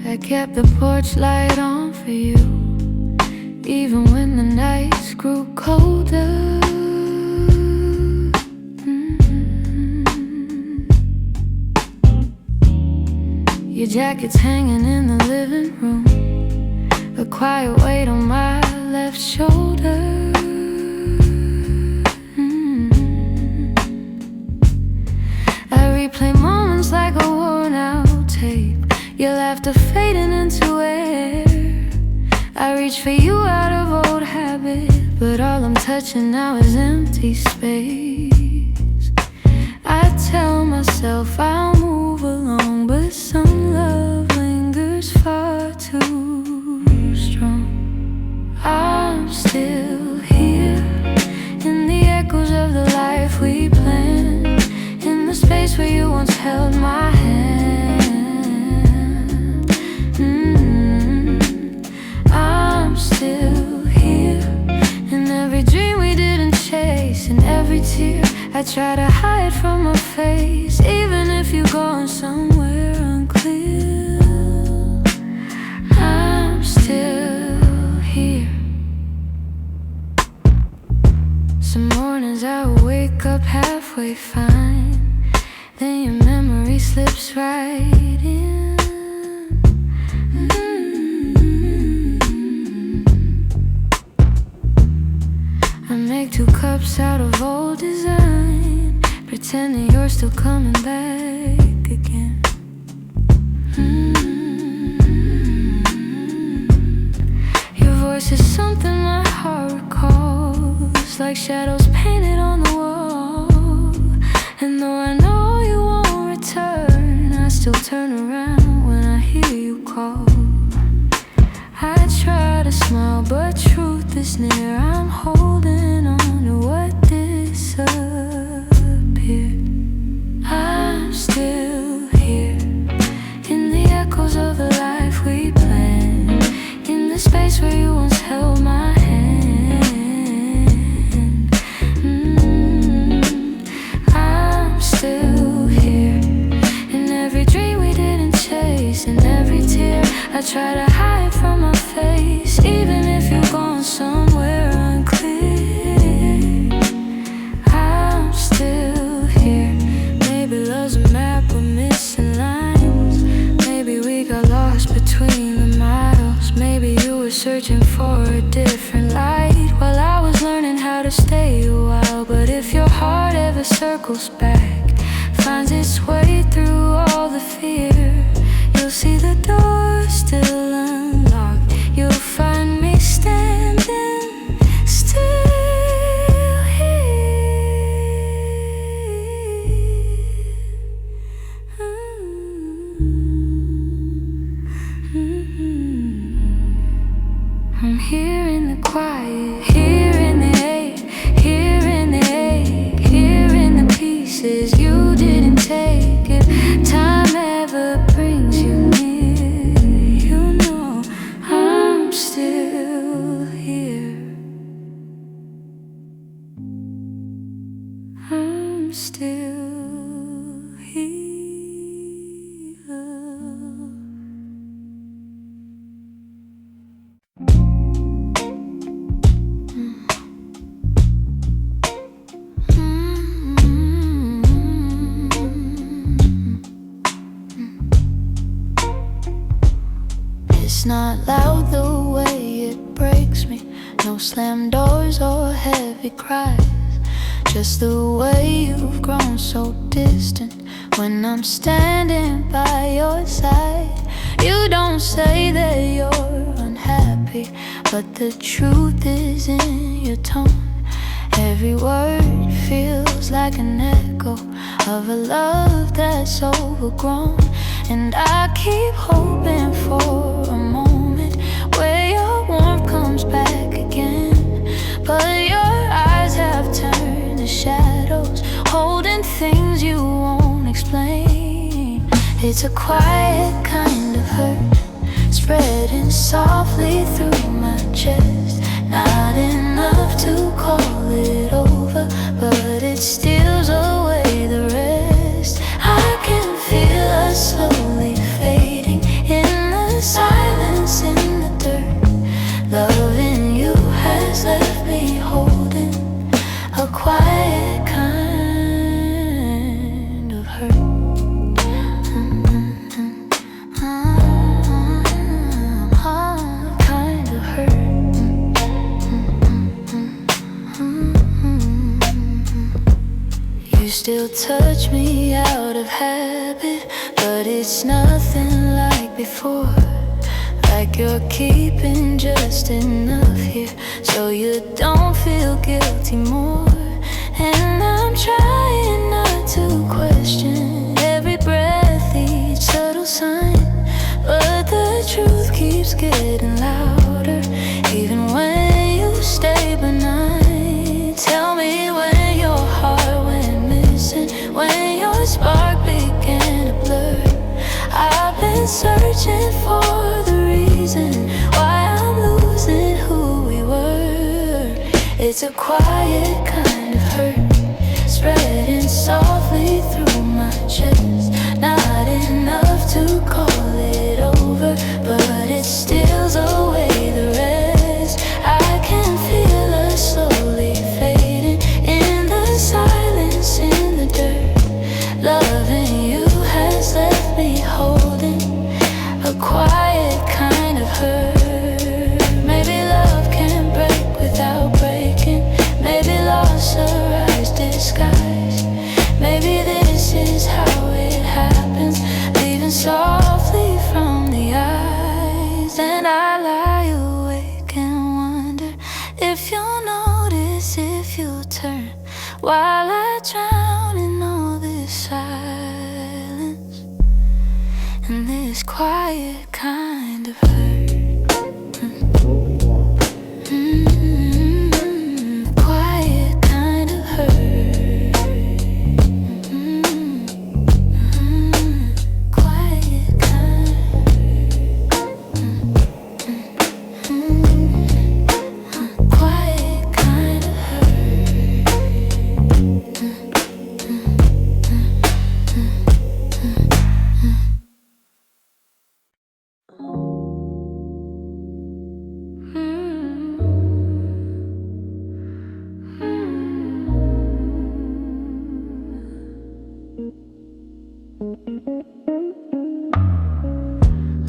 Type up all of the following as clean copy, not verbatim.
I kept the porch light on for you, even when the nights grew colder. Your jacket's hanging in the living room, a quiet weight on my left shoulder. I replay moments like a worn out tape, your laughter fading into air. I reach for you out of old habit, but all I'm touching now is empty space. I tell myself I'll move along, but some love lingers far too strong. I'm still here, in the echoes of the life we planned, in the space where you once held my hand. I'm still here, in every dream we didn't chase, in every tear I try to hide from my face, even if you're going somewhere unclear. I'm still here. Some mornings I wake up halfway fine, then your memory slips right in. I make 2 cups out of old design, pretending you're still coming back again. Your voice is something my heart recalls, like shadows painted on the wall. And though I know you won't return, I still turn around when I hear you call. I try to smile, but truth is near. I'm holding on to what disappeared. I'm still here, in the echoes of the life we planned, in the space where you once held my hand. I'm still here, in every dream we didn't chase, in every tear I try to hide from my face, even if you're gone somewhere unclear. I'm still here. Maybe love's a map with missing lines, maybe we got lost between the miles, maybe you were searching for a different light while I was learning how to stay a while. But if your heart ever circles back, finds its way through all the fear, you'll see the door still unlocked. You'll find me standing still here. I'm here in the quiet, here in the ache, here in the ache, here in the pieces you didn't take. If time ever brings you near, you know I'm still here. I'm still here. It's not loud the way it breaks me, no slam doors or heavy cries, just the way you've grown so distant when I'm standing by your side. You don't say that you're unhappy, but the truth is in your tone. Every word feels like an echo of a love that's overgrown. And I keep hoping for a moment where your warmth comes back again, but your eyes have turned to shadows, holding things you won't explain. It's a quiet kind of hurt, softly through my chest. Not enough to call it over, but it steals away the rest. I can feel us slowly fading in the silence, in the dirt. Loving you has left me holding a quiet kind of hurt. Kind of hurt. You still touch me out of habit, but it's nothing like before. Like you're keeping just enough here so you don't feel guilty more. And I'm trying not to question every breath, each subtle sign, but the truth keeps getting louder, even when you stay benign. Tell me when your heart went missing, when your spark began to blur. I've been searching for the reason why I'm losing who we were. It's a quiet kind of hurt, spreading softly through my chest. Not enough to call it over, but it steals away the rest. I can feel us slowly fading in the silence, in the dirt. Loving you has left me holding a quiet kind of hurt. Maybe love can break without breaking. Maybe loss arrives disguised. Maybe this is how it happens, leaving softly from the eyes. And I lie awake and wonder if you'll notice, if you'll turn, while I drown in all this silence and this quiet kind of hurt. Quiet kind of hurt. Quiet kind of quiet kind of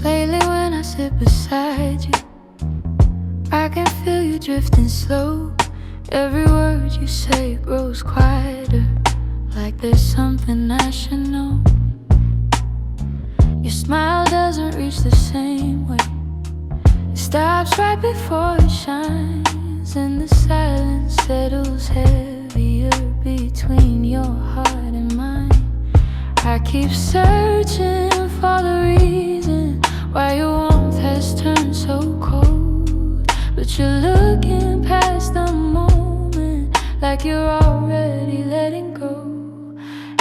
Lately when I sit beside you, I can feel you drifting slow. Every word you say grows quieter, like there's something I should know. Your smile doesn't reach the same way. It stops right before it shines, and the silence settles heavier between your heart and mine. I keep searching for the reason why your warmth has turned so cold, but you're looking past the moment like you're already letting go.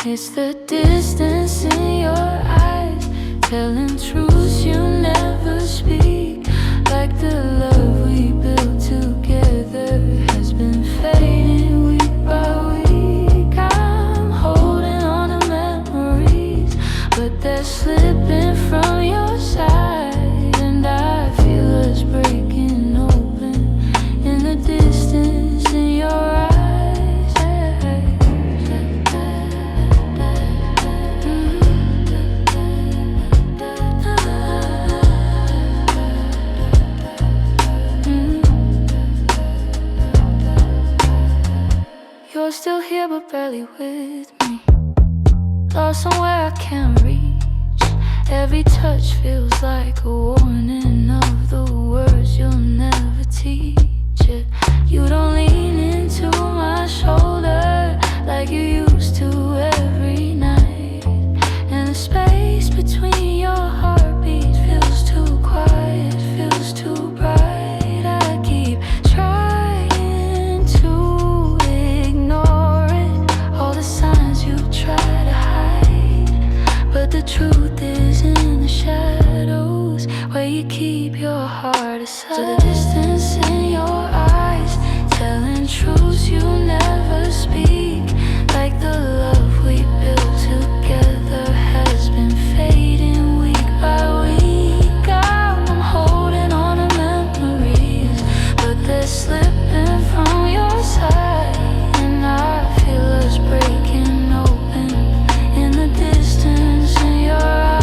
It's the distance in your eyes, telling truths you never speak. Like the love we built together has been fading week by week. I'm holding on to memories, but they're slipping from your side, and I feel us breaking open in the distance in your eyes. You're still here but barely with me, lost somewhere I can't reach. Every touch feels like a warning of the words you'll never teach. You don't lean into my shoulder like you used to every night, and the space between your heartbeats feels too quiet, feels too bright. I keep trying to ignore it, all the signs you try to hide, but the truth is in the shadows where you keep your heart aside. To the distance in your eyes, telling truths you never speak. Like the love we built together has been fading week by week. I'm holding on to memories, but they're slipping from your side, and I feel us breaking open in the distance in your eyes.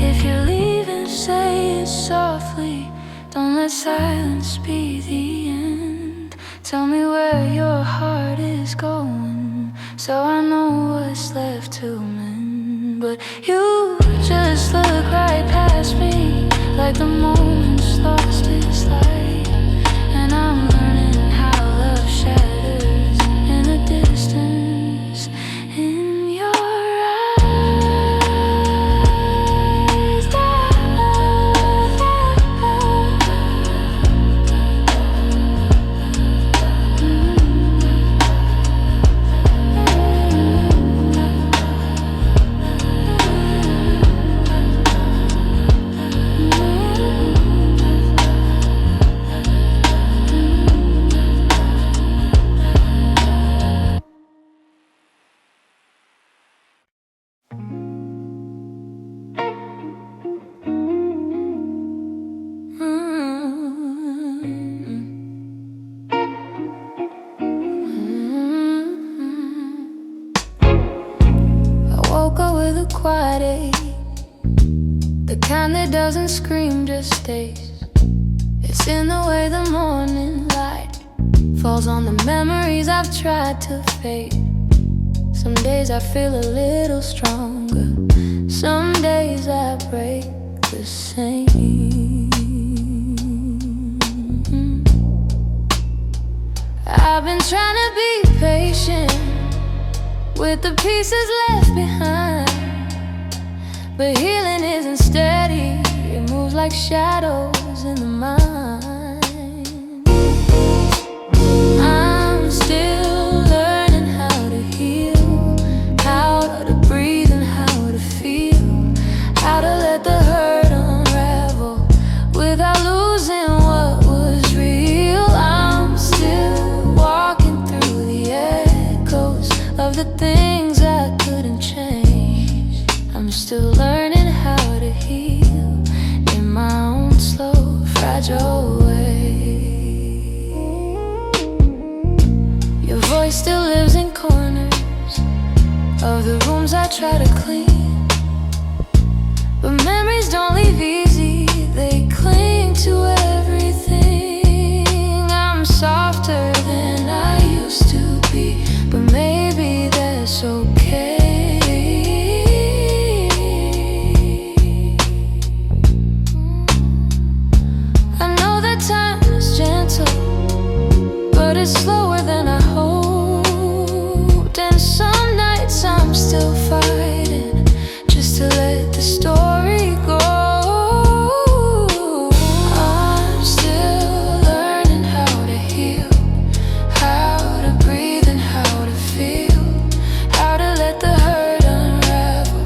If you're leaving, say it softly. Don't let silence be the end. Tell me where your heart is going, so I know what's left to mend. But you just look right past me, like the moment's lost its light. And I'm learning how love shatters in the distance in your eyes. Quiet ache, the kind that doesn't scream, just stays. It's in the way the morning light falls on the memories I've tried to fade. Some days I feel a little stronger, some days I break the same. I've been trying to be patient with the pieces left behind, but healing isn't steady, it moves like shadows in the mind. I'm still learning how to heal, how to breathe and how to feel, how to let the hurt unravel without losing what was real. I'm still walking through the echoes of the things I couldn't change. I'm still learning how to heal in my own slow, fragile way. Your voice still lives in corners of the rooms I try to clean, but memories don't leave easy, they cling to everything. I'm softer than I used to be, but maybe that's okay. Time is gentle, but it's slower than I hoped. And some nights I'm still fighting just to let the story go. I'm still learning how to heal, how to breathe and how to feel, how to let the hurt unravel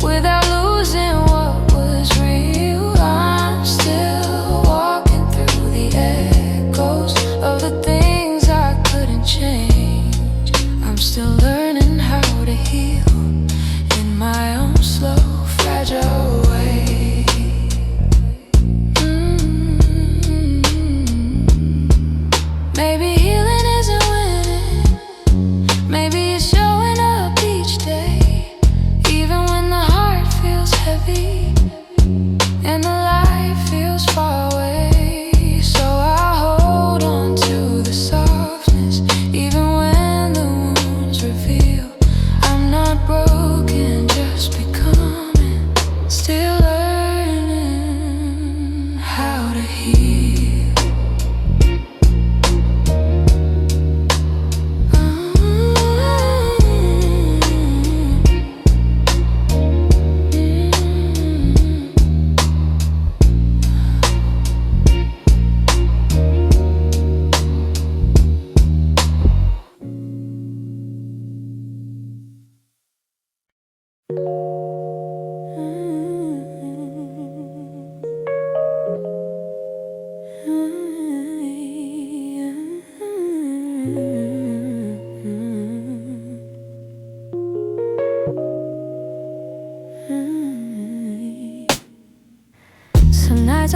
without losing what was real. I'm still walking the echoes of the things I couldn't change. I'm still learning how to heal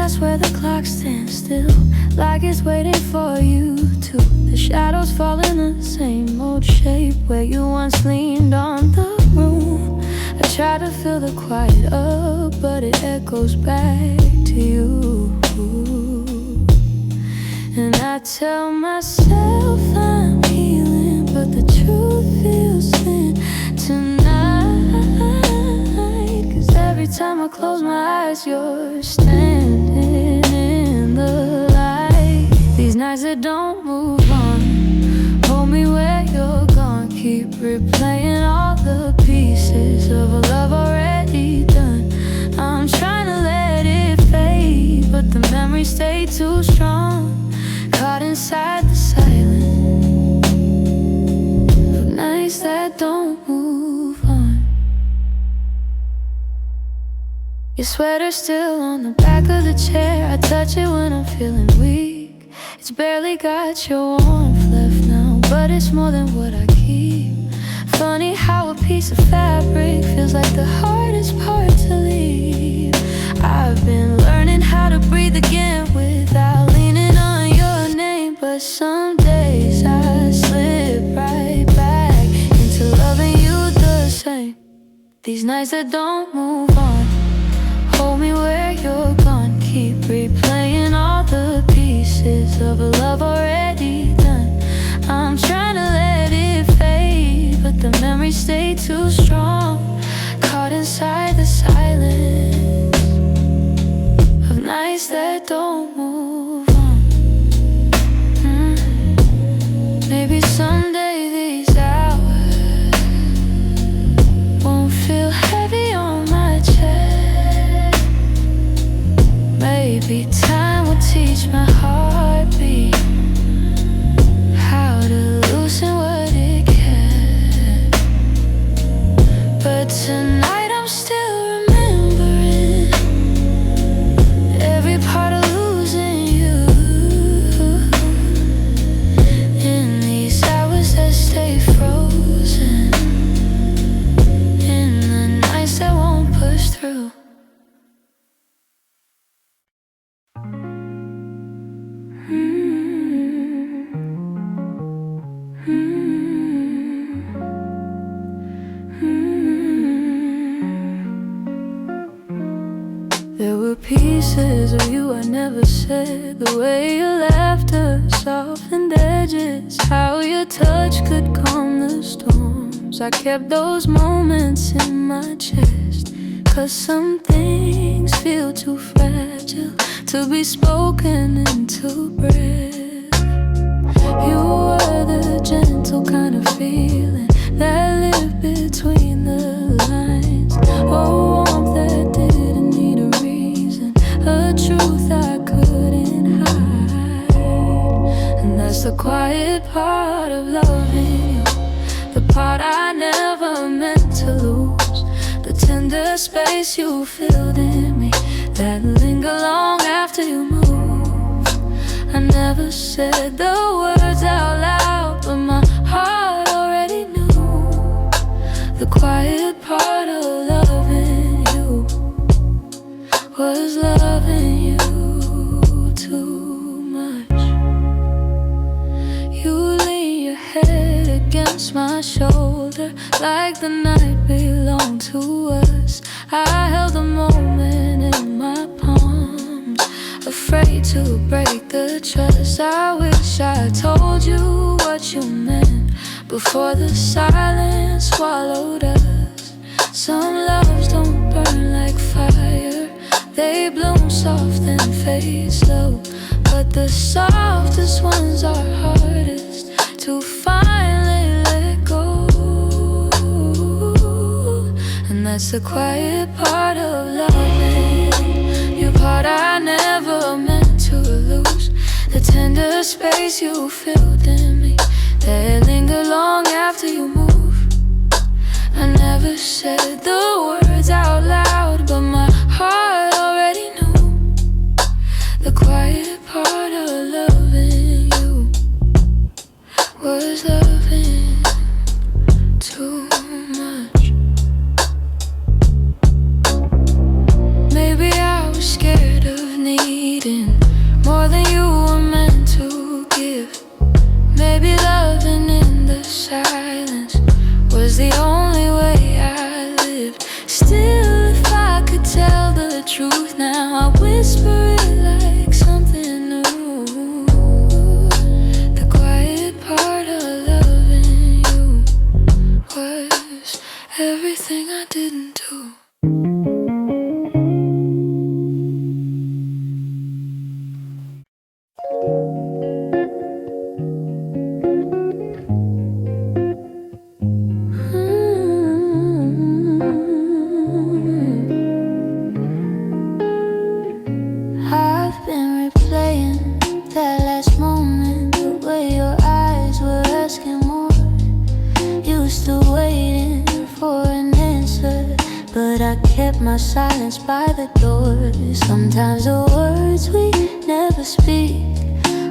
I swear the clock stands still, like it's waiting for you to. The shadows fall in the same old shape where you once leaned on the room. I try to fill the quiet up, but it echoes back to you. And I tell myself I'm healing, but the truth feels thin tonight. 'Cause every time I close my eyes, you're standing in the light. These nights that don't move on, hold me where you're gone. Keep replaying all the pieces of a love already done. I'm trying to let it fade, but the memories stay too strong. Caught inside the silence of nights that don't move on. Your sweater's still on the back of the chair. I touch it when I'm feeling weak. It's barely got your warmth left now, but it's more than what I keep. Funny how a piece of fabric feels like the hardest part to leave. I've been learning how to breathe again without leaning on your name, but some days I slip right back into loving you the same. These nights that don't move on, hold me where you're gone. Keep replaying all the pieces of a love already done. I'm trying to let it fade, but the memories stay too strong. Caught inside the silence of nights that don't move on. Maybe someday these hours won't feel heavy on my chest. Maybe time will teach my heartbeat how to loosen what it can. But tonight I'm still remembering every part of losing you. In these hours that stay frozen, in the nights that won't push through. There were pieces of you I never said. The way your laughter softened edges, how your touch could calm the storms. I kept those moments in my chest, 'cause some things feel too fragile to be spoken into breath. You were the gentle kind of feeling that lived between the lines. Oh, warmth that didn't need a reason, a truth I couldn't hide. And that's the quiet part of loving you, the part I never meant to lose. The tender space you filled in me that linger long after you move. I never said the words out loud, but my heart already knew. The quiet part of loving you was loving you too much. You lean your head against my shoulder like the night belonged to us. I held the moment in my palms, afraid to break the trust. I wish I told you what you meant before the silence swallowed us. Some loves don't burn like fire, they bloom soft and fade slow. But the softest ones are hardest to finally let go. And that's the quiet part of loving, your part I never meant to lose. The tender space you filled in me that linger long after you move. I never said the words out loud, but my heart already knew. The quiet part of loving you was loving too much. Maybe I was scared of needing my silence by the door. Sometimes the words we never speak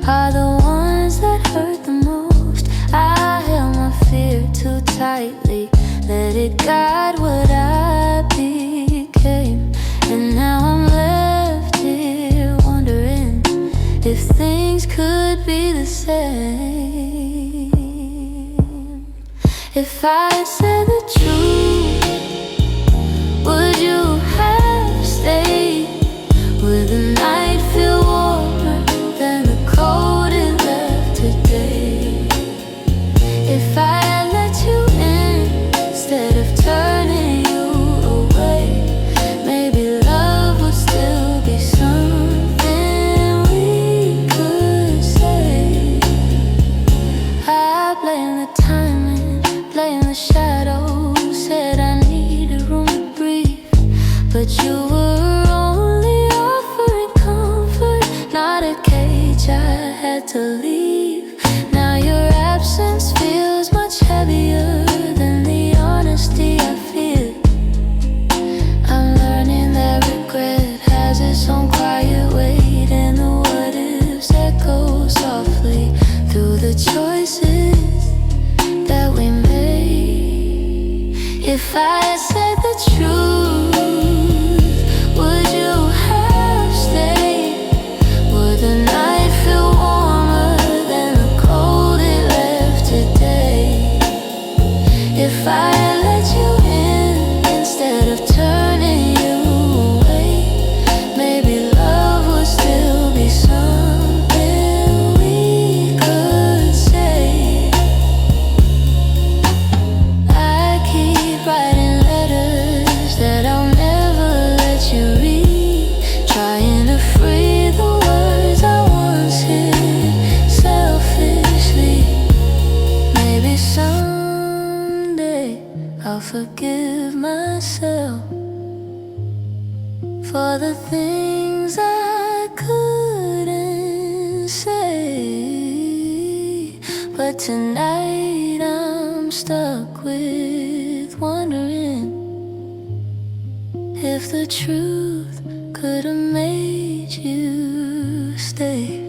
are the ones that hurt the most. I held my fear too tightly, let it guide what I became. And now I'm left here wondering if things could be the same. If I had said the truth, would you have stayed? Would the night feel warmer than the cold it left today? If I had let you in instead of turning you away, maybe love would still be something we could say. I blame the timing, blame the shadows, said I needed room to breathe, but you were only offering comfort, not a cage I had to leave. Now your absence feels much heavier than the honesty I feel. I'm learning that regret has its own quiet weight, and the what ifs echo softly through the choices that we made. If I had said the truth, would you have stayed? Would the night feel warmer than the cold it left today? If I had let you in instead of turning you away, maybe love would still be something we could say. I keep writing letters that I'll never let you read, trying to free the words I once hid selfishly. Maybe someday I'll forgive myself for the things I couldn't say. But tonight I'm stuck with wondering if the truth could have made you stay.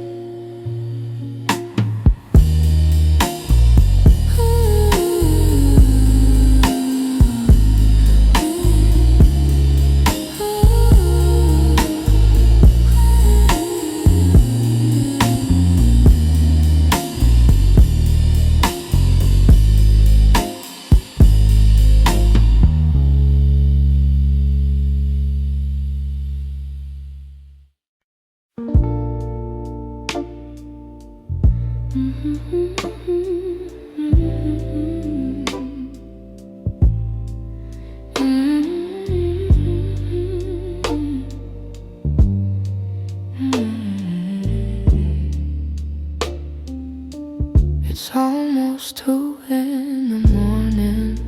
It's almost 2 in the morning,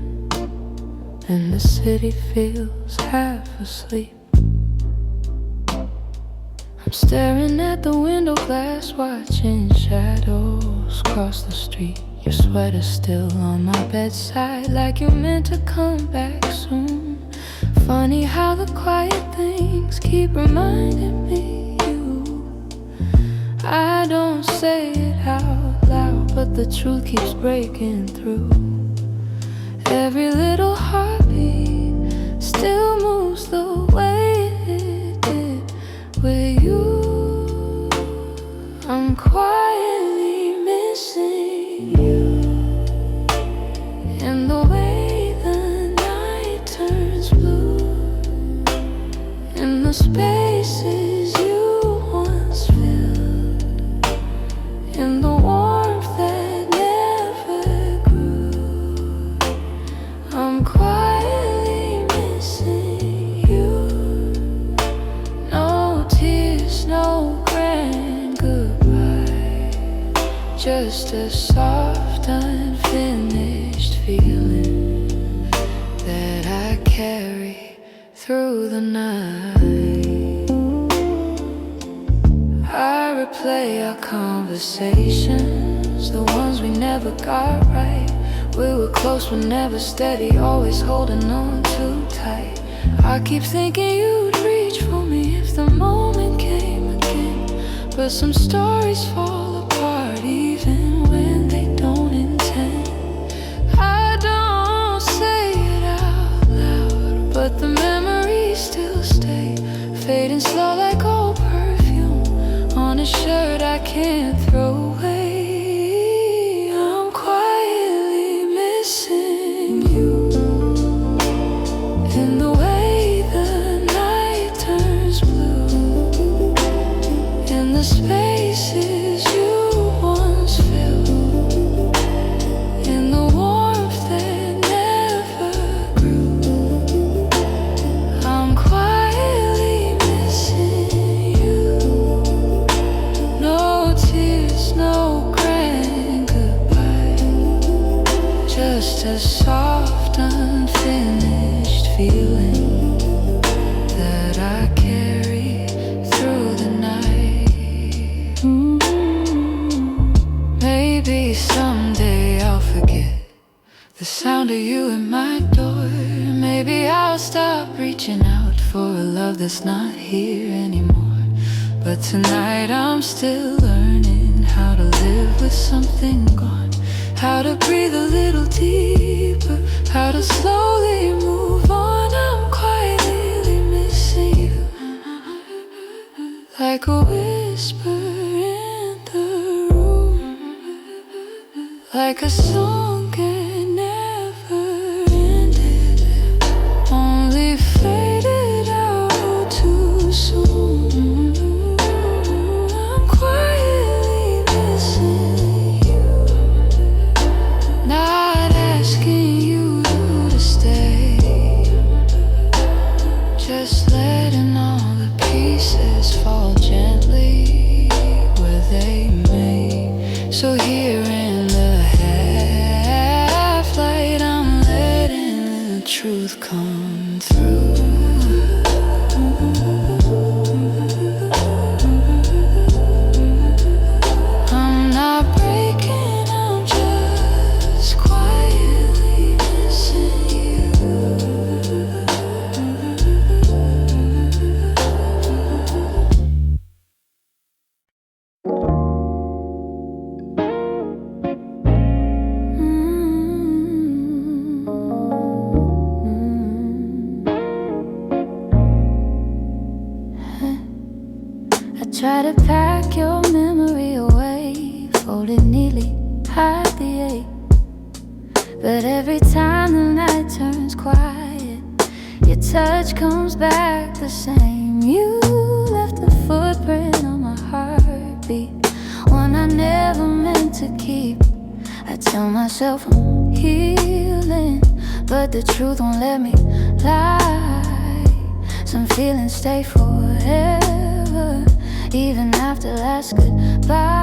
and the city feels half asleep. I'm staring at the window glass, watching shadows cross the street. Your sweater's still on my bedside, like you're meant to come back soon. Funny how the quiet things keep reminding me you. I don't say it out loud, but the truth keeps breaking through. Every little heartbeat still moves the way it did with you. I'm quietly missing you, and the way the night turns blue, in the spaces you once filled, in the warmth that never grew. I'm quietly missing you. No tears, no grand goodbye, just a soft, unfinished feeling that I carry through the night. I replay our conversations, the ones we never got right. We were close but never steady, always holding on too tight. I keep thinking you'd reach for me if the moment came again. But some stories fall apart even when they don't intend. I don't say it out loud, but the memories still stay, fading slow like old perfume on a shirt I can't throw away. I'm quietly missing you in the way the night turns blue, in the spaces you once filled, in the warmth that never grew. I'm quietly missing you. No tears, no grand goodbye, just a soft, unfinished feeling that I carry through the night. Maybe someday I'll forget the sound of you at my door. Maybe I'll stop reaching out for a love that's not here anymore. But tonight I'm still learning how to live with something gone, how to breathe a little deeper, how to slowly move on. I'm quietly missing you, like a whisper in the room, like a song that never ended, only faded out too soon. I'm quietly missing you, not asking you to stay, just letting all the pieces fall gently where they may. So here in the half light, I'm letting the truth come through. I'm not breaking, I'm just quietly missing you. I try to pack your memory away, fold it neatly, hide the ache. But every time the night turns quiet, your touch comes back the same. You left a footprint on my heartbeat, one I never meant to keep. I tell myself I'm healing, but the truth won't let me lie. Some feelings stay forever, even after last goodbye.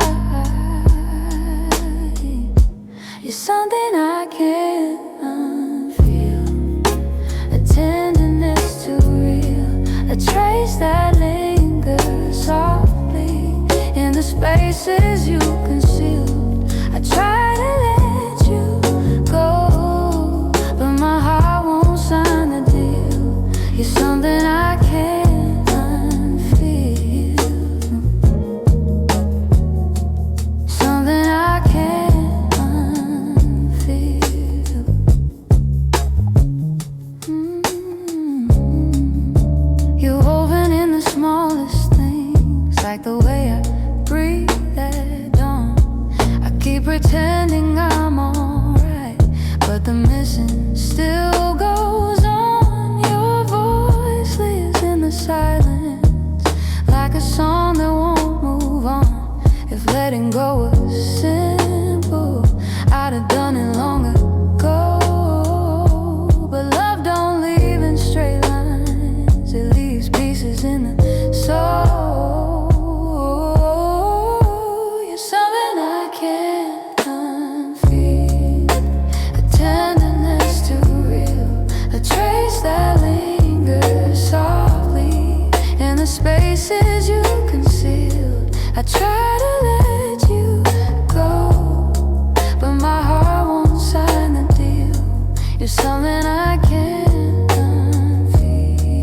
You're something I can't unfeel, a tenderness too real, a trace that lingers softly in the spaces you concealed. I try to let you go, but my heart won't sign the deal. You're something I can't unfeel, something I can't unfeel. You're woven in the smallest things, like the way I breathe at dawn. I keep pretending I'm alright, but the missing still goes on. Your voice lives in the silence, like a song that won't move on. If letting go was simple, I'd have done it long ago. But love don't leave in straight lines, it leaves pieces in the soul. You're something I can't unfeel, a tenderness too real, a trace that lingers softly in the spaces you concealed. I try to let you go, but my heart won't sign the deal. You're something I can't unfeel.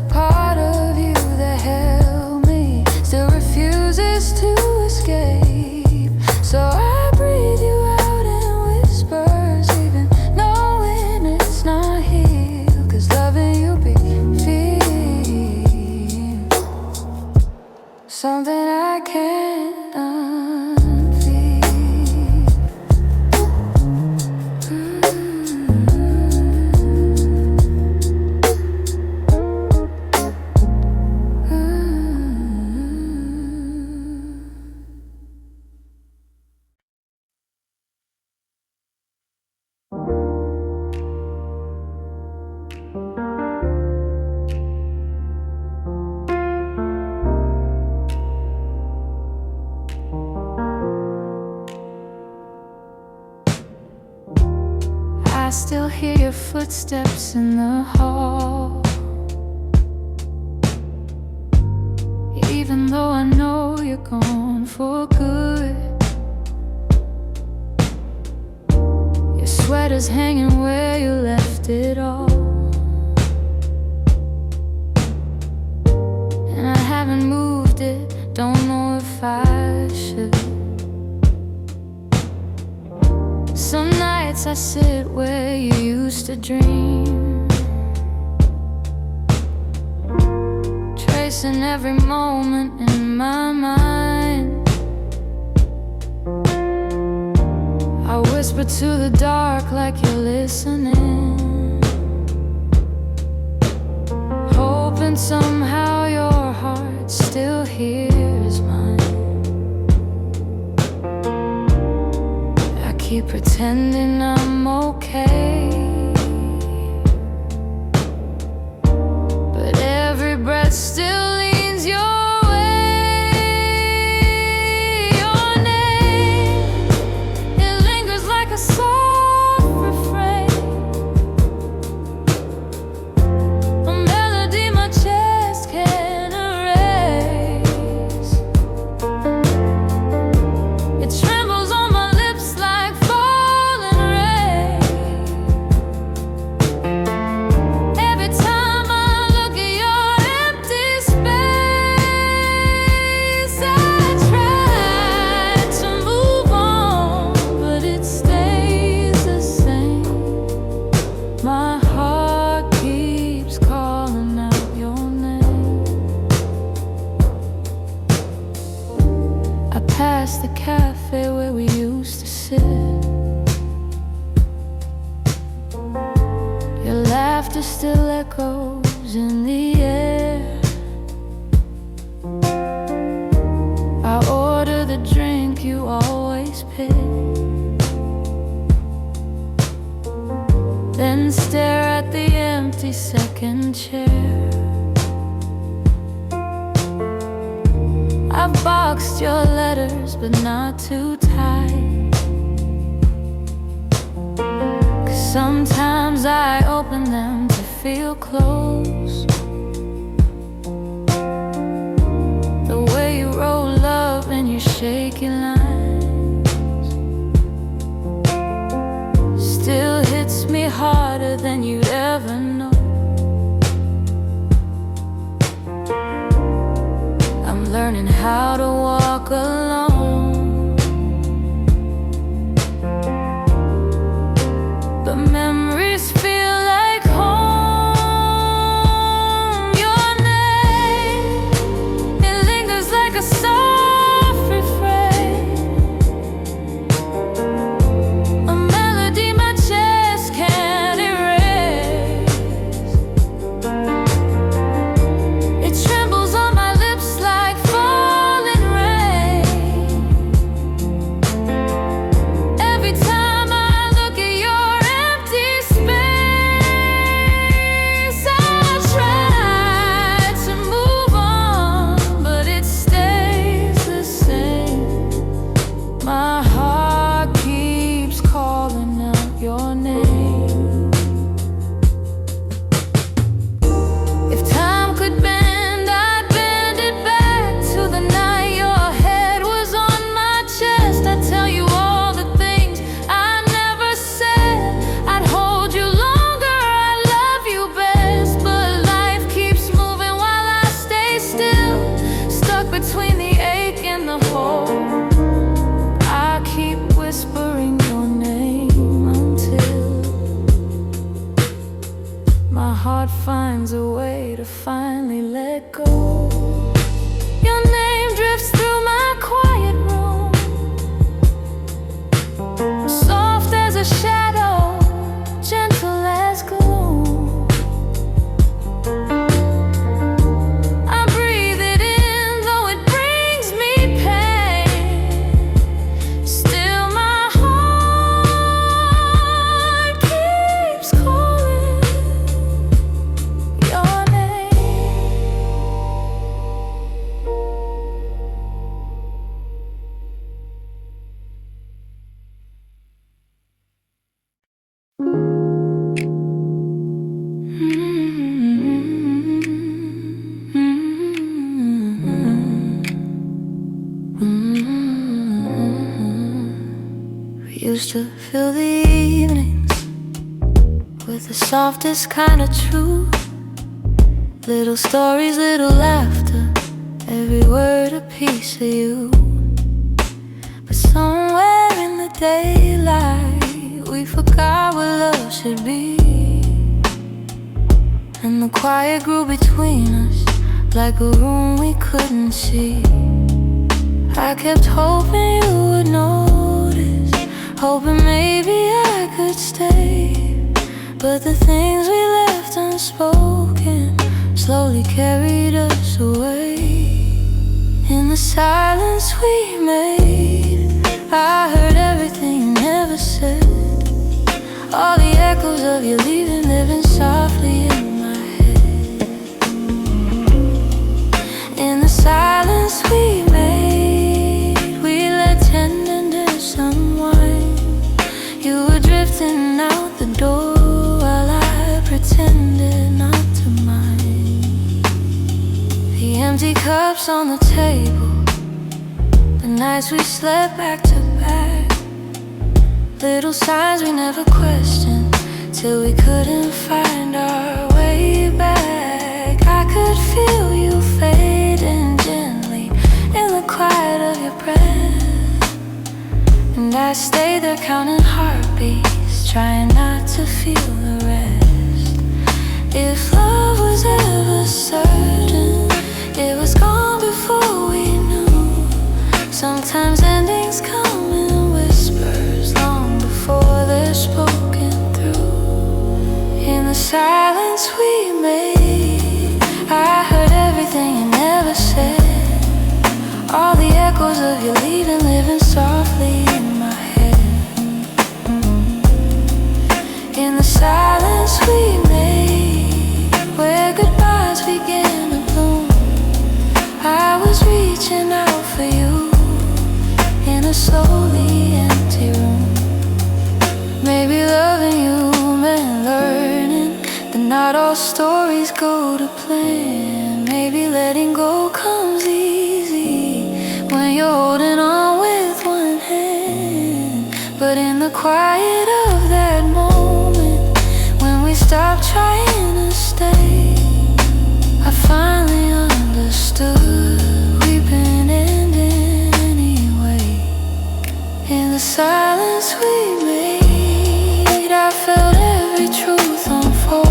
part of you that held me still refuses to escape. So I breathe you out in whispers, even knowing it's not here. 'Cause loving you be feel something I can't unfeel. I still hear your footsteps in the hall, even though I know you're gone for good. Your sweater's hanging where you left it all, and I haven't moved it, don't know if I should. Some nights I sit where you used to dream, tracing every moment in my mind. I whisper to the dark like you're listening, hoping somehow your heart still hears mine. Keep pretending I'm okay, but every breath still leans your way. Your name, it lingers like a soft refrain, a melody my chest can't erase. It trembles on my lips like falling rain. Every time I look at your empty space, I try to move on, but it stays the same. My heart keeps calling out your name. I pass the cafe where we used to sit. Your laughter still echoes in the air. I order the drink you always pick, then stare at the empty second chair. I've boxed your letters, but not too tight, 'cause sometimes I open them to feel close. The way you roll up in your shaky lines still hits me harder than you'd ever know. I'm learning how to walk alone, but memories feel like home. Your name, it lingers like a soft refrain, a melody my chest can't erase. It trembles on my lips like falling let go. Your name drifts through my quiet room, soft as a shadow, gentle as gloom. I breathe it in, though it brings me pain. Still my heart keeps calling your We used to fill the evenings with the softest kind of truth. Little stories, little laughter, every word a piece of you. But somewhere in the daylight, we forgot what love should be. And the quiet grew between us like a room we couldn't see. I kept hoping you would notice, hoping maybe I could stay. But the things we left unspoken slowly carried us away. In the silence we made, I heard everything you never said. All the echoes of you leaving living softly in my head. In the silence we made, we let tenderness unwind. You were drifting out the door while I pretended not to mind. The empty cups on the table, the nights we slept back to back. Little signs we never questioned, till we couldn't find our way back. I could feel you fading gently in the quiet of your breath, and I stayed there counting heartbeats, trying not to feel the rest. If love was ever certain, it was gone before we knew. Sometimes endings come in whispers long before they're spoken through. In the silence we made, I heard everything you never said. All the echoes of you leaving living softly in my head. In the silence we made, where goodbyes began to bloom, I was reaching out for you in a slowly empty room. Maybe loving you meant learning that not all stories go to plan. Maybe letting go comes easy when you're holding on with one hand. But in the quiet of that moment, when we stopped trying to stay, I finally understood we've been ending anyway. In the silence we made, I felt every truth unfold.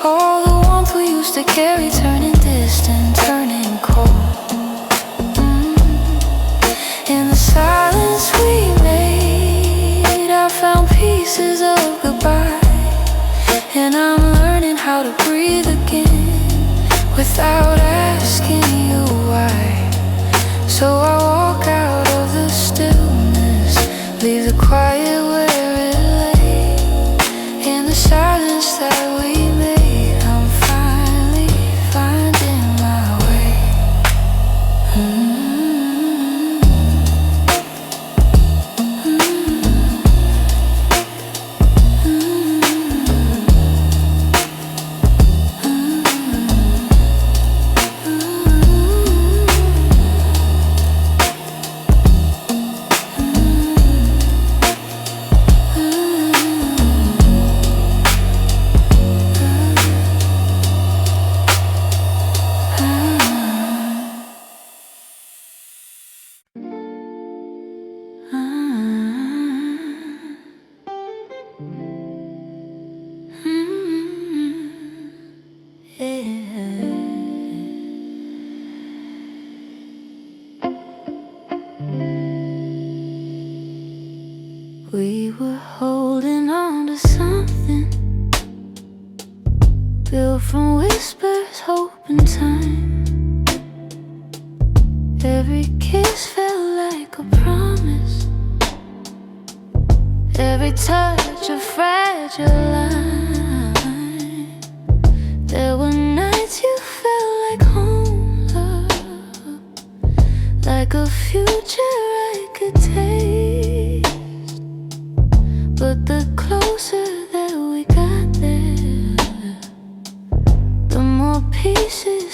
All the warmth we used to carry turning distant, turning cold. In the silence we made, I found pieces of goodbye, and I'm learning how to breathe again without asking you why. So I walk out of the stillness, leave the quiet where it lay. In the silence that we made, I'm finally finding my way.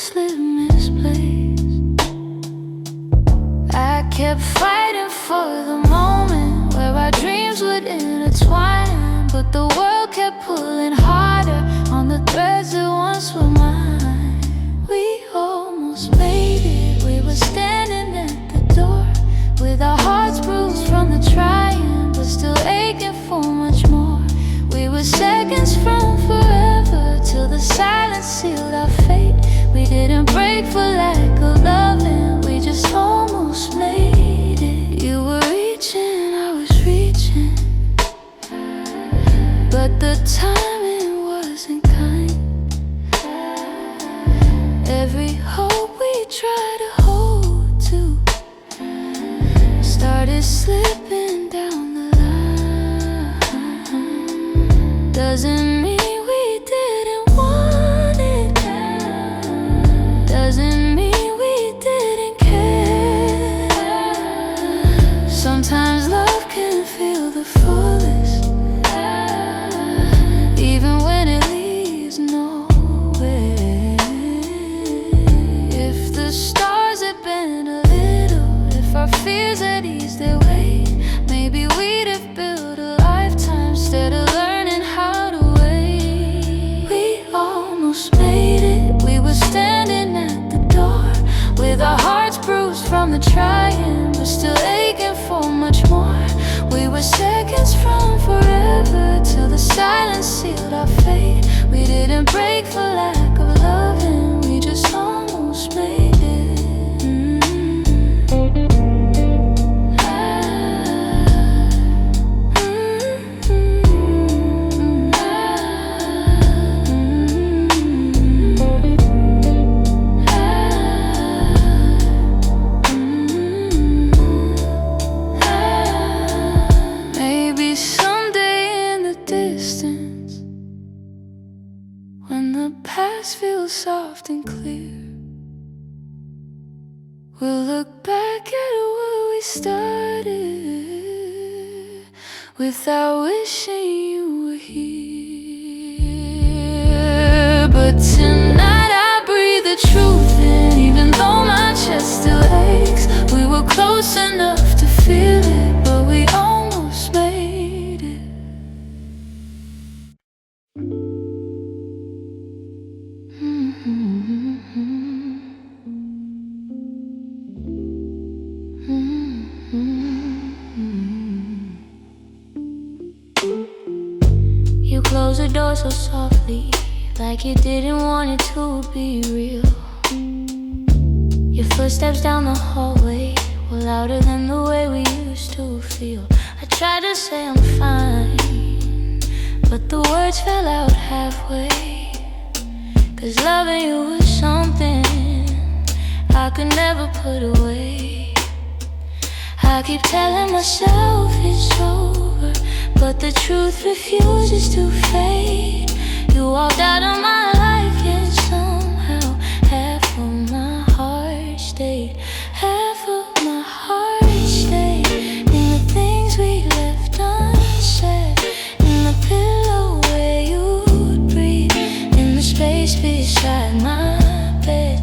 just live misplaced. I kept fighting for the moment where our dreams would intertwine, but the world kept pulling harder on the threads that once were mine. We almost made it. We were standing at the door with our hearts bruised from the trying, but still aching for much more. We were seconds from forever till the silence sealed our fate. We didn't break for lack of loving, we just almost made it. You were reaching, I was reaching, but the timing wasn't kind. Every hope we tried to hold to started slipping down the line. Doesn't mean we didn't want it, doesn't mean we didn't care. Sometimes love can feel the fullest, even when it leaves nowhere. If the stars had been a little, if our fears had eased their weight, maybe we'd have built a lifetime instead of learning how to wait. We almost made it. We were standing at the door with our hearts bruised from the trying, but still aching for much more. We were seconds from forever till the silence sealed our fate. We didn't break for lack of loving, we just almost made it. Maybe someday in the distance, when the past feels soft and clear, we'll look back at where we started without wishing you were here. But tonight I breathe the truth in, even though my chest still aches. We were close enough to feel it, but we almost made it. You closed the door so softly, like you didn't want it to be real. Your footsteps down the hallway were louder than the way we used to feel. I tried to say I'm fine, but the words fell out halfway. 'Cause loving you was something I could never put away. I keep telling myself it's over, but the truth refuses to fade. You walked out of my life, yet somehow half of my heart stayed. Half of my heart stayed in the things we left unsaid, in the pillow where you'd breathe, in the space beside my bed.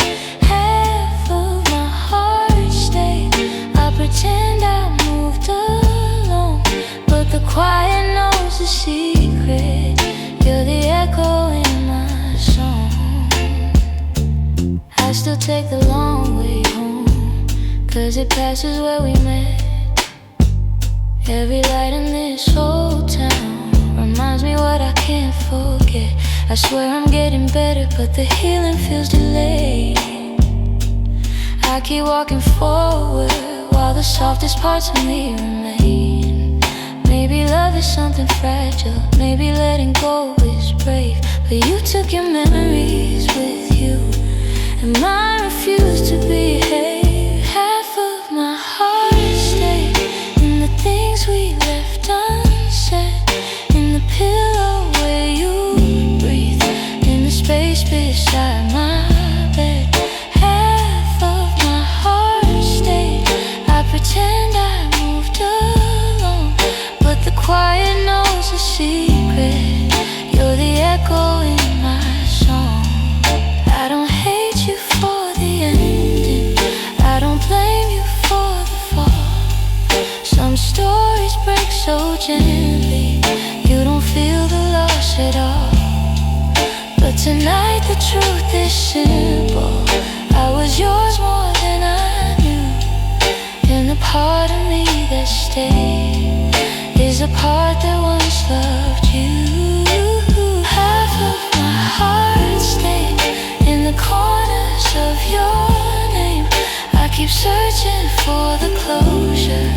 Half of my heart stayed. I pretend I moved alone, but the quiet knows the secret. You're the echo in my song. I still take the long way home, 'cause it passes where we met. Every light in this whole town reminds me what I can't forget. I swear I'm getting better, but the healing feels delayed. I keep walking forward while the softest parts of me remain. Maybe love is something fragile, maybe letting go is brave, but you took your memories with you, and mine refused to behave. Half of my heart stayed in the things we left unsaid, in the pillow where you breathe, in the space beside my bed. Half of my heart stayed. I pretend I moved alone, but the quiet knows the secret. You're the echo in my song. I don't patiently. You don't feel the loss at all. But tonight the truth is simple. I was yours more than I knew. And the part of me that stayed is a part that once loved you. Half of my heart stayed in the corners of your name. I keep searching for the closure,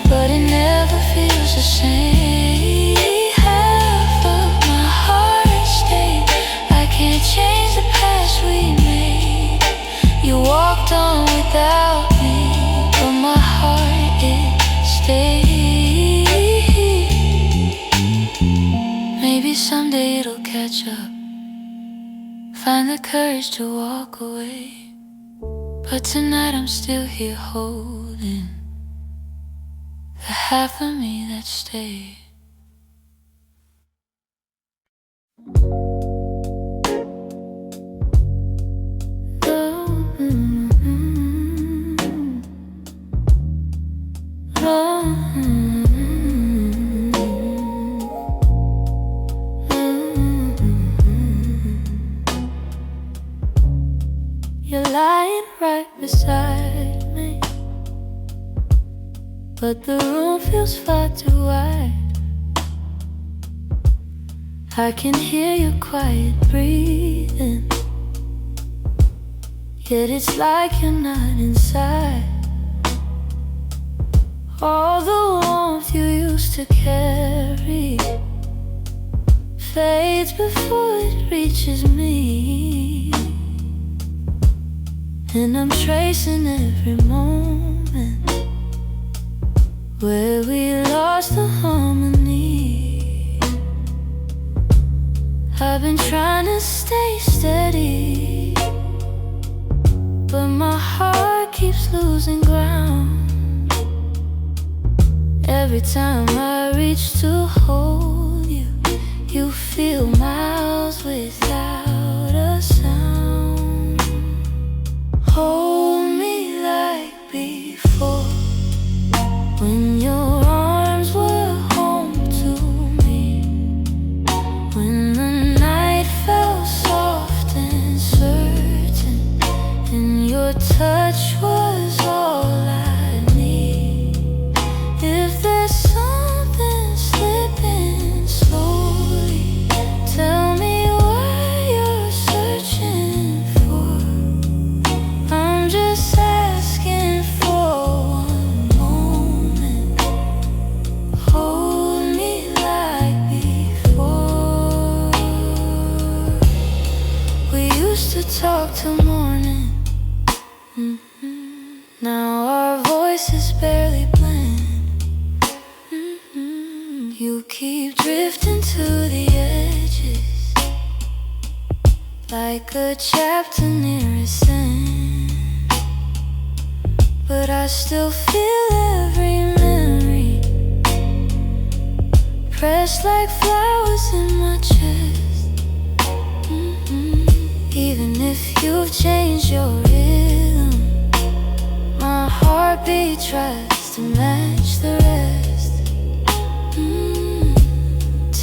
but it never feels the same. Half of my heart stayed. I can't change the past we made. You walked on without me, but my heart, it stayed. Maybe someday it'll catch up, find the courage to walk away. But tonight I'm still here holding the half of me that stayed. You're lying right beside me, but the room feels far too wide. I can hear your quiet breathing, yet it's like you're not inside. All the warmth you used to carry fades before it reaches me. And I'm tracing every moment where we lost the harmony. I've been trying to stay steady, but my heart keeps losing ground. Every time I reach to hold you, you feel miles without a sound. Hold me like before, when your arms were home to me, when the night felt soft and certain, and your touch was all I need. If there's something slipping slowly, tell me what you're searching for. I'm just asking for one moment. Hold me like before. We used to talk till morning. Now our voices barely blend. You keep drifting to the edges, like a chapter near its end. But I still feel every memory pressed like flowers in my chest. Even if you've changed your rhythm, my heartbeat tries to match the rest.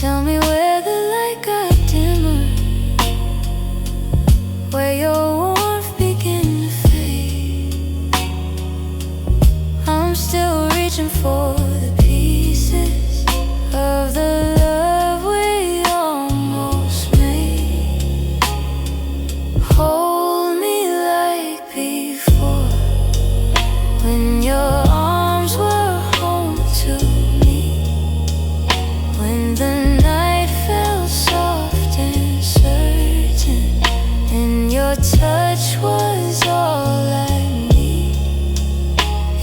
Tell me where the light got dimmer, where your warmth began to fade. I'm still reaching for the pieces of the love we almost made. Hold me like before, when your arms were home to me, when the night felt soft and certain, and your touch was all I need.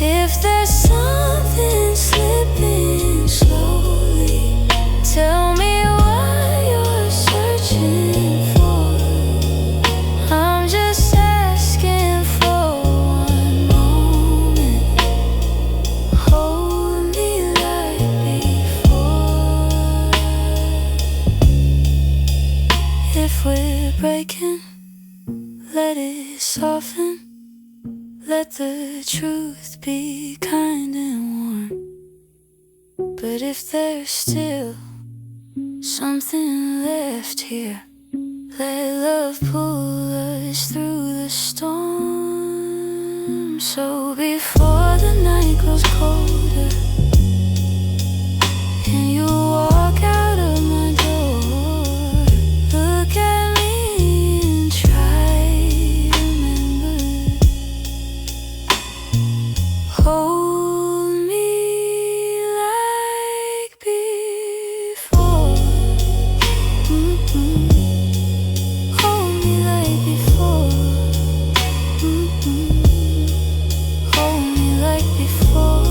If there's something slipping slowly, tell me what you're searching for. I'm just asking for one moment. Hold me like before. If we're breaking, let it soften. Let the truth be kind and warm. But if there's still something left here, let love pull us through the storm. So before the night grows colder and you walk out of my door, look at me and try to remember. Hold me like before. Hold me like before. Hold me like before.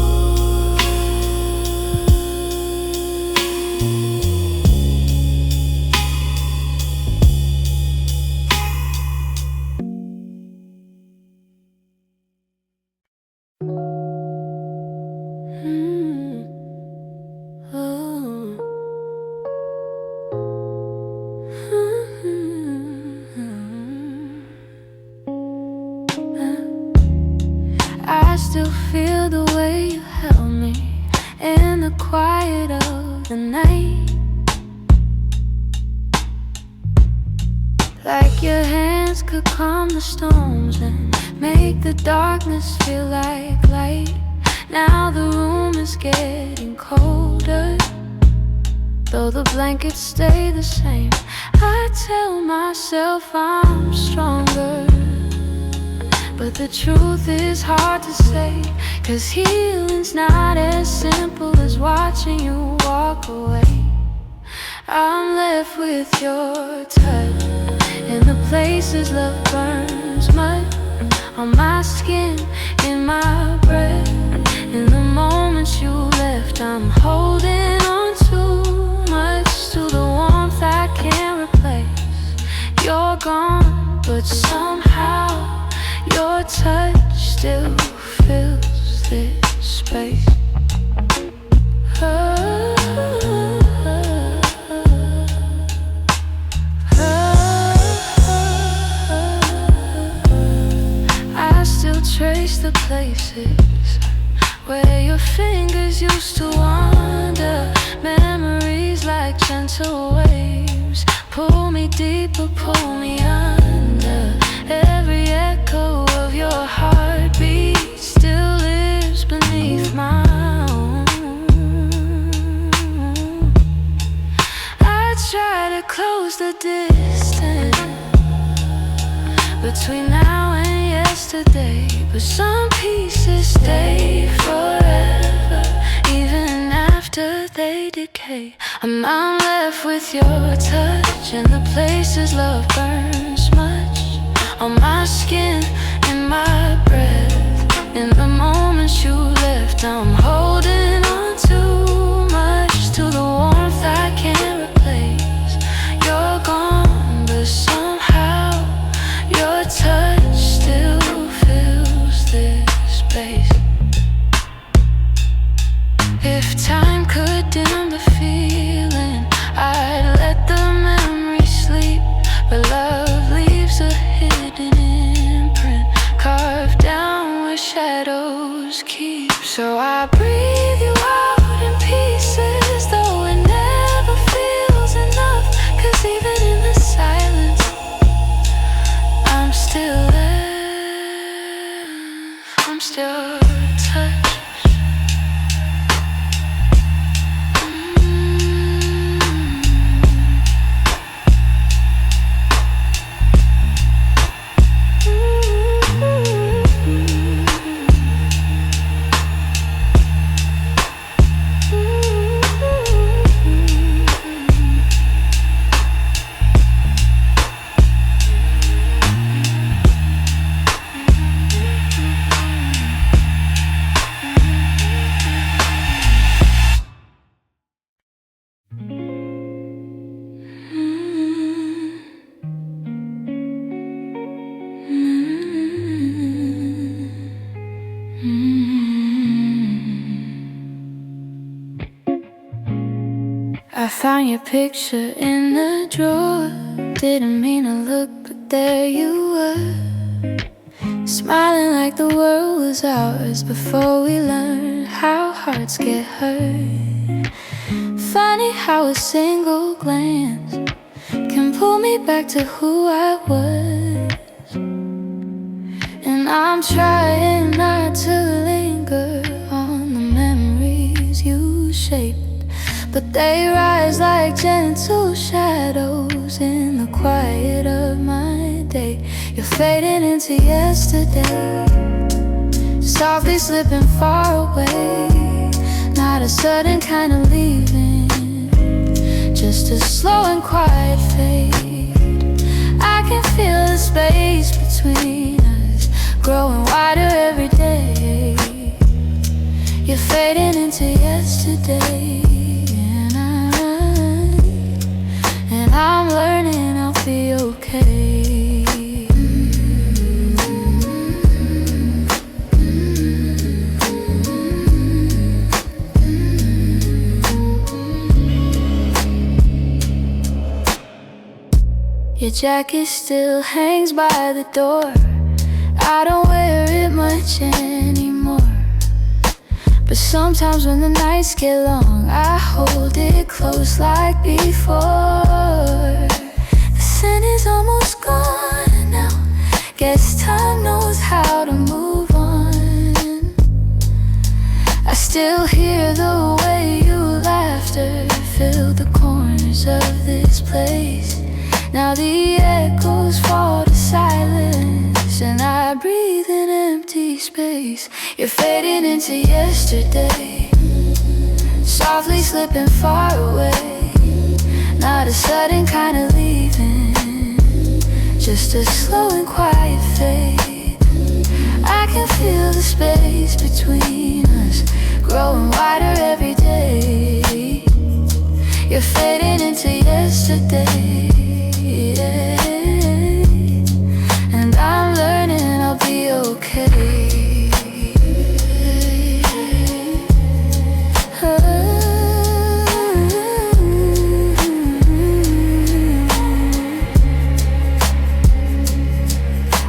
I still feel the way you held me in the quiet of the night, like your hands could calm the storms and make the darkness feel like light. Now the room is getting colder, though the blankets stay the same. I tell myself I'm stronger, but the truth is hard to say, 'cause healing's not as simple as watching you walk away. I'm left with your touch in the places love burns mud, on my skin, in my breath. In the moments you left, I'm holding on too much to the warmth I can't replace. You're gone, but somehow your touch still fills this space. I still trace the places where your fingers used to wander. Memories like gentle waves pull me deeper, pull me under. Every echo of your heartbeat still lives beneath my own. I try to close the distance between now and yesterday, but some pieces stay forever, even after they decay. I'm left with your touch in the places love burns much, on my skin, in my breath. In the moments you left, I'm holding on too much to the warmth I can't replace. You're gone, but somehow your touch still fills this space. If time could dim the feeling, I'd let the memory sleep, but love leaves a hidden imprint carved down where shadows keep. So I breathe you out in pieces, though it never feels enough, 'cause even in the silence I'm still there. I'm still touched. I found your picture in the drawer. Didn't mean to look, but there you were, smiling like the world was ours before we learned how hearts get hurt. funny how a single glance can pull me back to who I was. And I'm trying not to linger on the memories you shaped, but they rise like gentle shadows in the quiet of my day. You're fading into yesterday, softly slipping far away. Not a sudden kind of leaving, just a slow and quiet fade. I can feel the space between us growing wider every day. You're fading into yesterday, and I'm learning I'll be okay. Your jacket still hangs by the door. I don't wear it much anymore, but sometimes when the nights get long, I hold it close like before. The scent is almost gone now. Guess time knows how to move on. I still hear the way your laughter filled the corners of this place. Now the echoes fall to silence, and I breathe in empty space. You're fading into yesterday, softly slipping far away. Not a sudden kind of leaving, just a slow and quiet fade. I can feel the space between us growing wider every day. You're fading into yesterday, and I'm learning I'll be okay.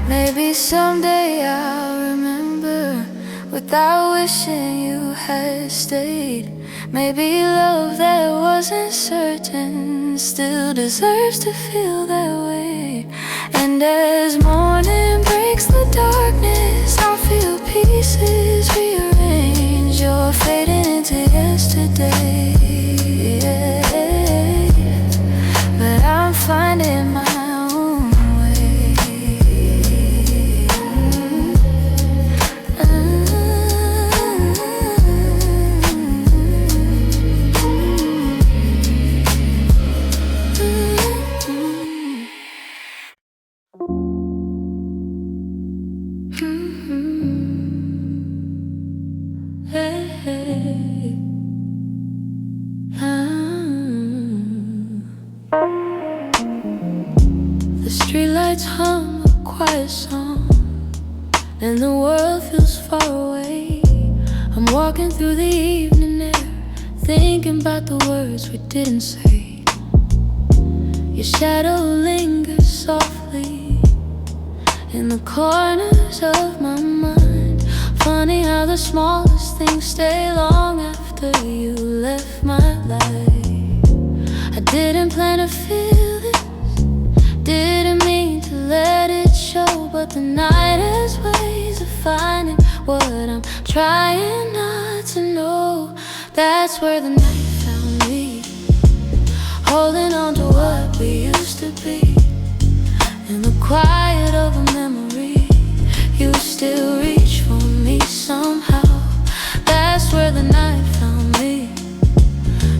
Maybe someday I'll remember without wishing you had stayed. Maybe love that wasn't certain still deserves to feel that way. And as morning breaks the darkness, I'll feel pieces rearrange. You're fading into yesterday, but I'm finding my own way. The streetlights hum a quiet song, and the world feels far away. I'm walking through the evening air, thinking about the words we didn't say. Your shadow lingers softly in the corners of my mind. Funny how the smallest things stay long after you left my life. I didn't plan to feel this, didn't mean to let it show, but the night has ways of finding what I'm trying not to know. That's where the night found me, holding on to what we used to be. In the quiet of a memory, you still reach for me somehow. That's where the night found me,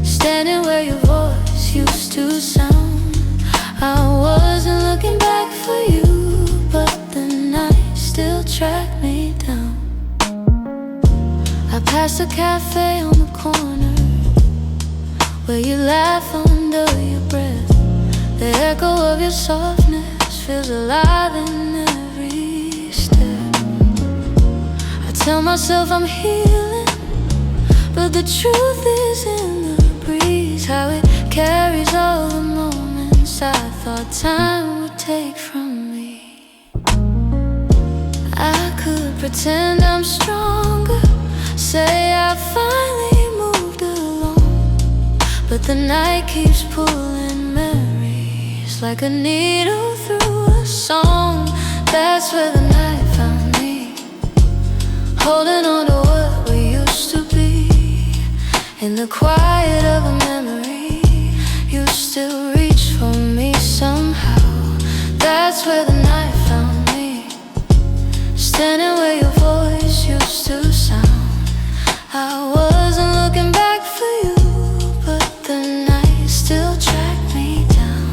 standing where your voice used to sound. I wasn't looking back for you, but the night still tracked me down. I passed a cafe on the corner where you laugh under your breath. The echo of your softness feels alive in every step. I tell myself I'm healing, but the truth is in the breeze, how it carries all the moments I thought time would take from me. I could pretend I'm stronger, say I finally moved along, but the night keeps pulling memories like a needle through a song. That's where the night found me, holding on to what we used to be. In the quiet of a memory, you still reach for me somehow. That's where the night found me, standing where your voice used to sound. I wasn't looking back for you, but the night still tracked me down.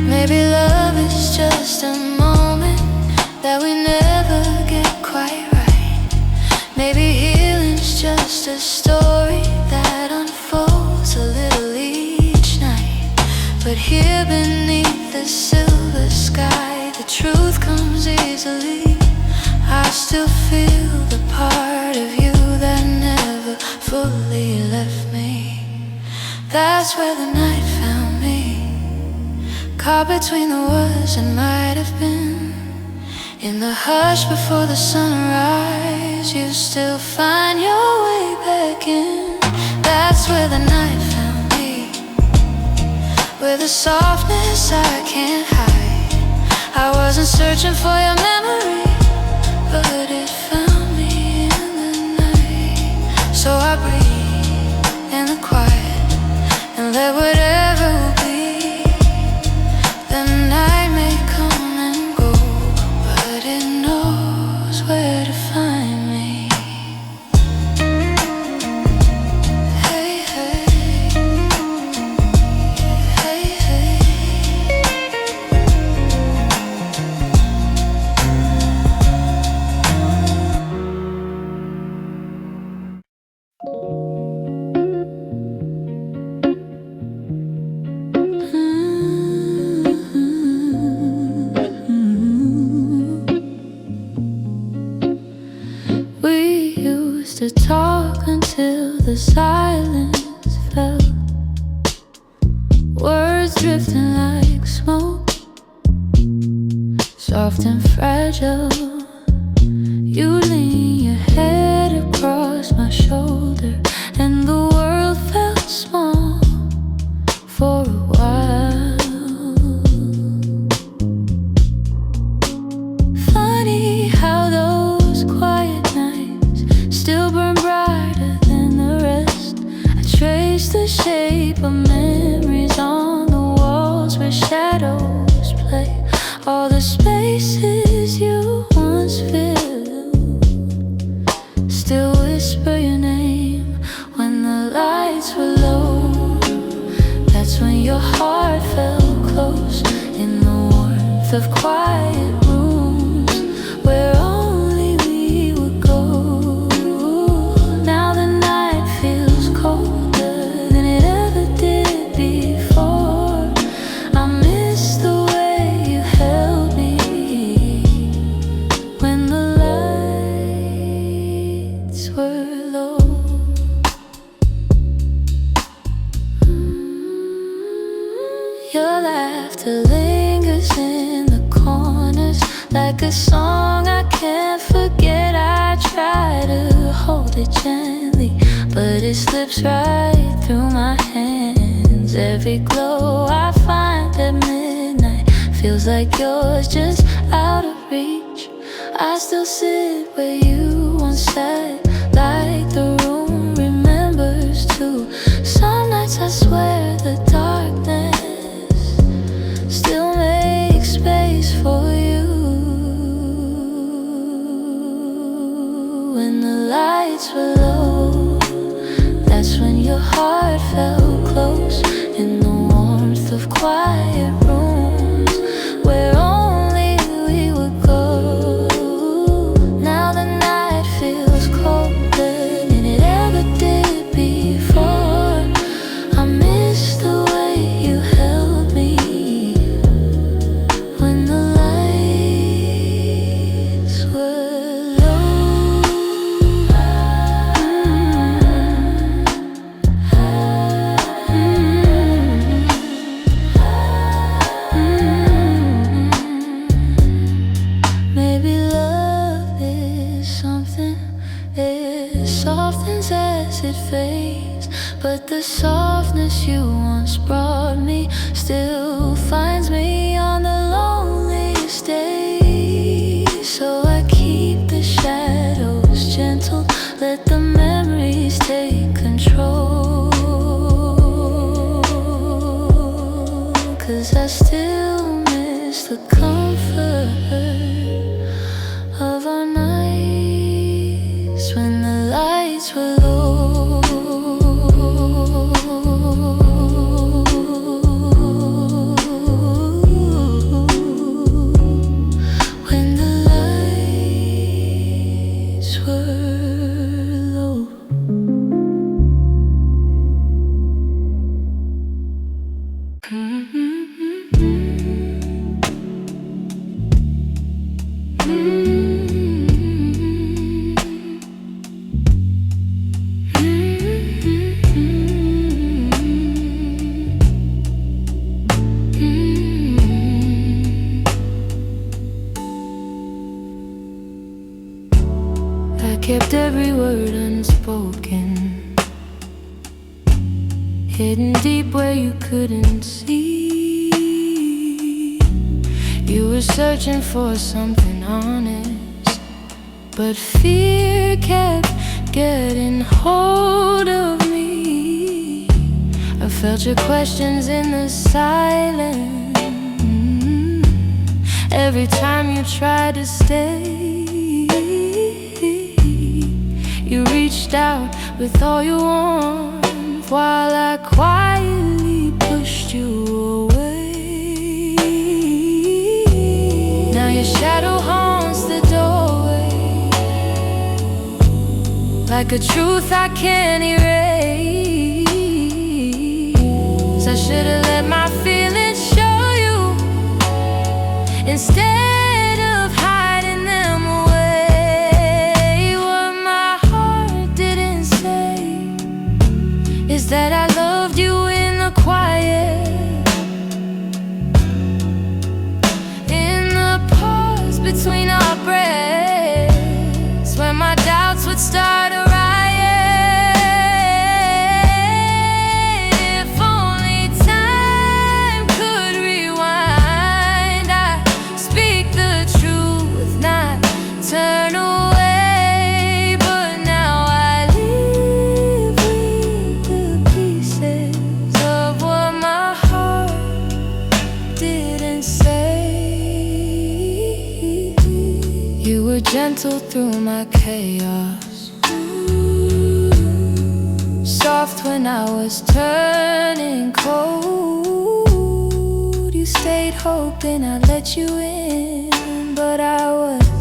Maybe love is just a moment that we never get quite right. Maybe healing's just a story that unfolds a little each night. But here beneath the silver sky, the truth comes easily. I still feel the part of you that never fully left me. That's where the night found me, caught between the was and might have been. In the hush before the sunrise, you still find your way back in. That's where the night found me, with a softness I can't hide. I wasn't searching for your memory, but it found me in the night. So I breathe in the quiet and let whatever will be. The night may come and go, but it knows where to find me. Hey, hey, hey, hey. We used to talk until the silence fell, words drifting like smoke, soft and fragile. You lean your head across my shoulder, and the world felt small for a while. Funny how those quiet nights still burn brighter than the rest. I trace the shape of memories on the walls where shadows play. All the spaces you once filled still whisper your name when the lights were low. That's when your heart felt close, in the warmth of quiet rooms where only we would go. Now the night feels colder than it ever did before. I miss the way you held me when the lights were low. Your laughter lingers in the corners like a song I can't forget. I try to hold it gently, but it slips right through my hands. Every glow I find at midnight feels like yours, just out of reach. I still sit where you once sat, like the room remembers too. Some nights I swear the darkness still makes space for you. When the lights were low, that's when your heart felt close, in the warmth of quiet rooms where only we would go. Now the night feels cold, as it fades, but the softness you once brought me still finds me on the loneliest days. So I keep the shadows gentle, let the memories take control, 'cause I still miss the comfort of our nights when the lights were low. When the lights were low. I kept every word unspoken, hidden deep where you couldn't see. You were searching for something honest, but fear kept getting hold of me. I felt your questions in the silence every time you tried to stay. You reached out with all your warmth while I quietly pushed you away. Now your shadow haunts the doorway, like a truth I can't erase. I should've let my feelings show you instead of hiding them away. What my heart didn't say is that I loved you in the quiet, in the pause between our breaths, when my doubts would start a riot. If only time could rewind, I'd speak the truth, not turn away. But now I live with the pieces of what my heart didn't say. You were gentle through my chaos, soft when I was turning cold. You stayed hoping I'd let you in, but I was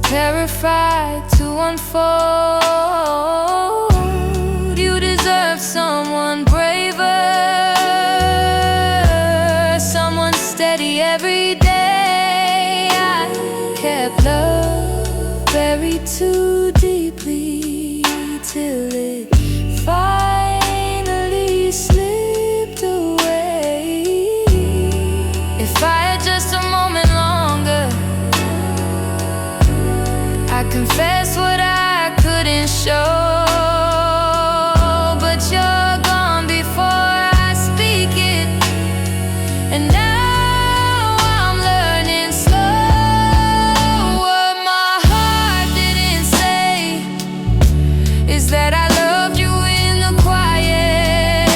terrified to unfold. You deserve someone braver, someone steady every day. I kept love buried too deeply till it finally slipped away. If I had just a moment longer, I confess what I couldn't show. But you're gone before I speak it, and now I'm learning slow. What my heart didn't say is that I loved you in the quiet,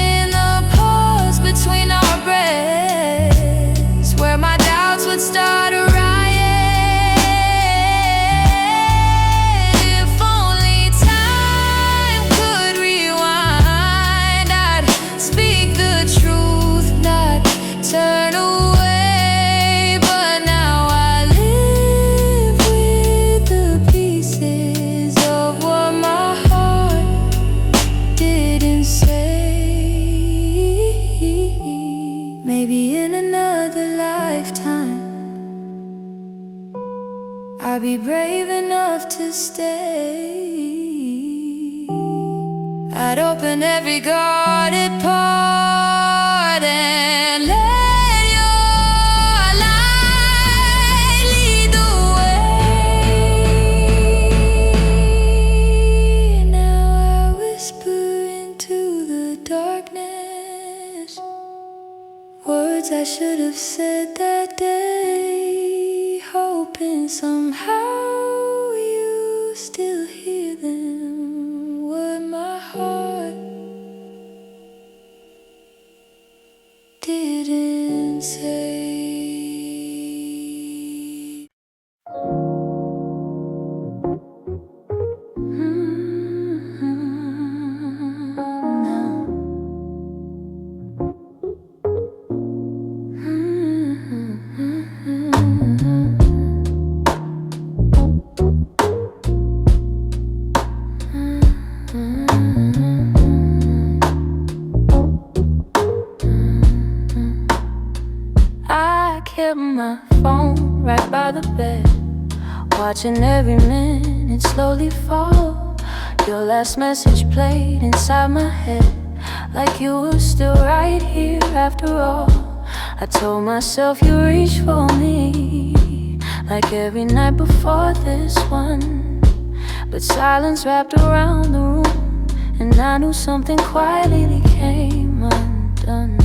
in the pause between our breaths, where my doubts would start a riot. If only time could rewind, I'd speak the truth, not turn away. But now I live with the pieces of what my heart didn't say. Maybe in another lifetime I'll be brave enough to stay. I'd open every guarded part and let your light lead the way. have said that day, hoping somehow you still hear them. What my heart didn't say. I kept my phone right by the bed, watching every minute slowly fall. Your last message played inside my head, like you were still right here after all. I told myself you reached for me, like every night before this one. But silence wrapped around the room, and I knew something quietly came undone.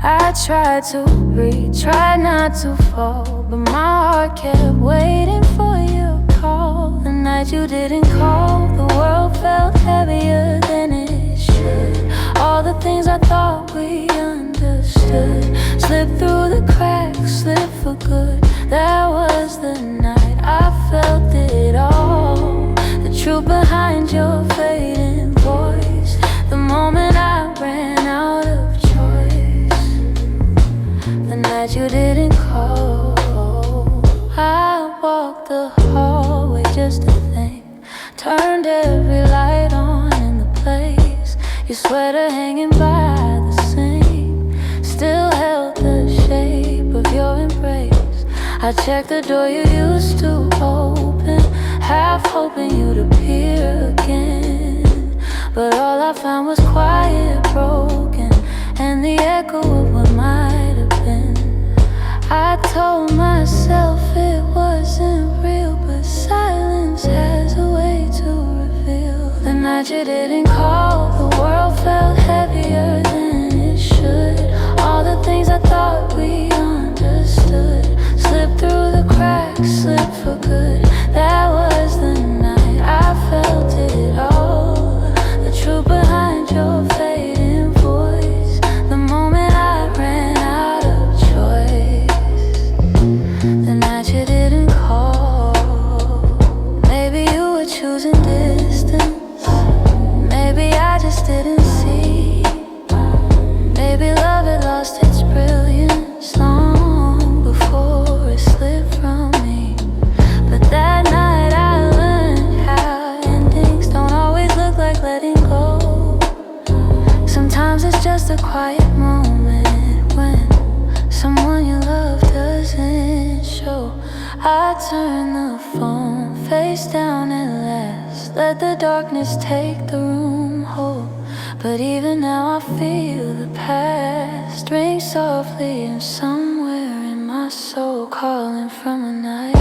I tried to breathe, tried not to fall, but my heart kept waiting for your call. The night you didn't call, the world felt heavier than it should. All the things I thought we understood slipped through the cracks, slipped for good. That was the night I felt it all, the truth behind your fading voice. The moment I ran out of choice, the night you didn't call. I walked the hallway just to think, turned every light on in the place. Your sweater hanging by the sink still held the shape of your embrace. I checked the door you used to open, half hoping you'd appear again. But all I found was quiet, broken, and the echo of what might have been. I told myself it wasn't real, but silence has a way to reveal. The night you didn't call, the world felt heavier than it should. All the things I thought we understood slipped through the cracks, slipped for good. That was the night I felt it all, the truth behind your fading voice. The moment I ran out of choice, the night you didn't call. Maybe you were choosing distance, maybe I just didn't see. Maybe love had lost its brilliance long before it slipped from me. But that night I learned how endings don't always look like letting go. Sometimes it's just a quiet moment when someone you love doesn't show. I turn the phone face down at last, let the darkness take the room whole. But even now I feel the past ring softly, and somewhere in my soul calling from a night